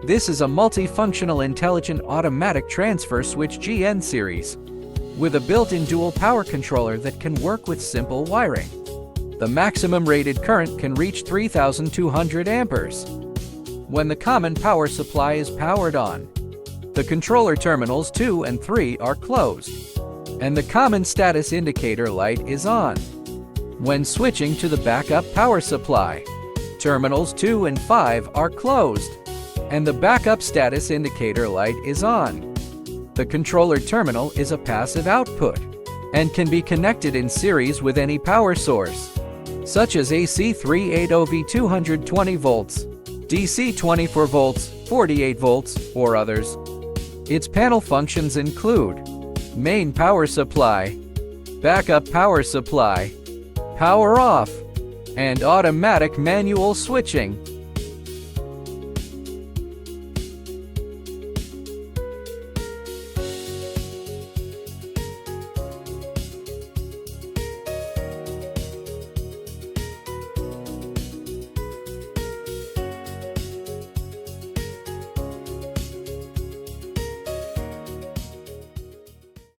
This is a multifunctional intelligent automatic transfer switch GN series with a built-in dual power controller that can work with simple wiring. The maximum rated current can reach 3,200 amperes. When the common power supply is powered on, the controller terminals 2 and 3 are closed, and the common status indicator light is on. When switching to the backup power supply, terminals 2 and 5 are closed, and the backup status indicator light is on. The controller terminal is a passive output and can be connected in series with any power source, such as AC 380V 220 volts, DC 24 volts, 48 volts, or others. Its panel functions include main power supply, backup power supply, power off, and automatic manual switching.